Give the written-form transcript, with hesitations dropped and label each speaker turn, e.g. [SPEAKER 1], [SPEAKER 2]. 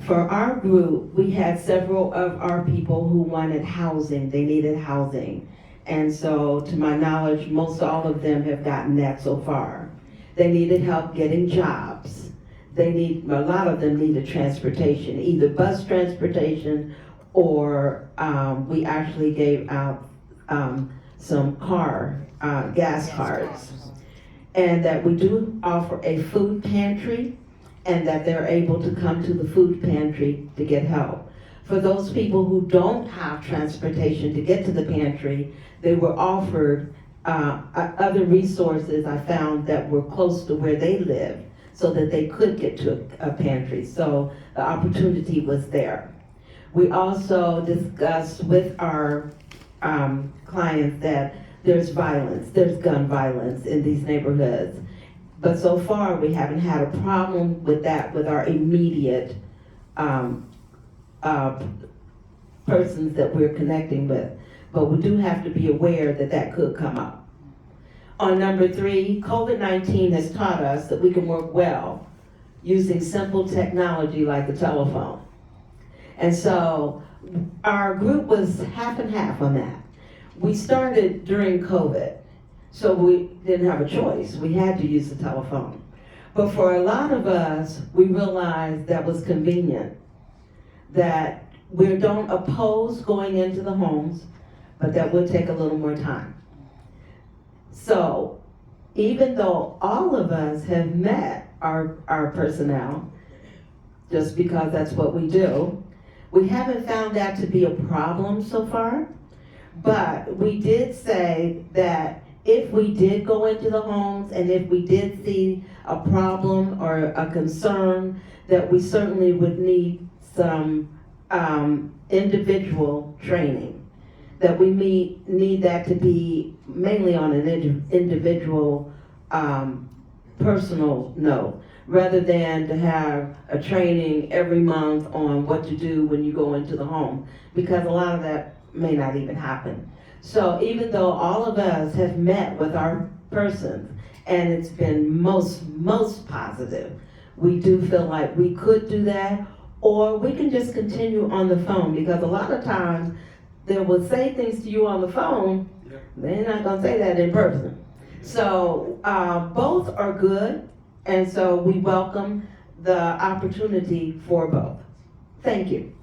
[SPEAKER 1] For our group, we had several of our people who wanted housing. They needed housing. And so, to my knowledge, most all of them have gotten that so far. They needed help getting jobs. A lot of them needed transportation, either bus transportation or we actually gave out some gas cards. And that we do offer a food pantry, and that they're able to come to the food pantry to get help. For those people who don't have transportation to get to the pantry, they were offered other resources I found that were close to where they live so that they could get to a pantry. So the opportunity was there. We also discussed with our clients that there's gun violence in these neighborhoods. But so far, we haven't had a problem with that with our immediate persons that we're connecting with. But we do have to be aware that that could come up. On number 3, COVID-19 has taught us that we can work well using simple technology like the telephone. And so our group was half and half on that. We started during COVID, so we didn't have a choice. We had to use the telephone. But for a lot of us, we realized that was convenient, that we don't oppose going into the homes, but that would take a little more time. So even though all of us have met our personnel, just because that's what we do, we haven't found that to be a problem so far. But we did say that if we did go into the homes and if we did see a problem or a concern, that we certainly would need some individual training. That we need that to be mainly on an individual personal note, rather than to have a training every month on what to do when you go into the home, because a lot of that may not even happen. So even though all of us have met with our persons and it's been most positive, we do feel like we could do that, or we can just continue on the phone, because a lot of times they will say things to you on the phone, they're not gonna say that in person. So both are good, and so we welcome the opportunity for both. Thank you.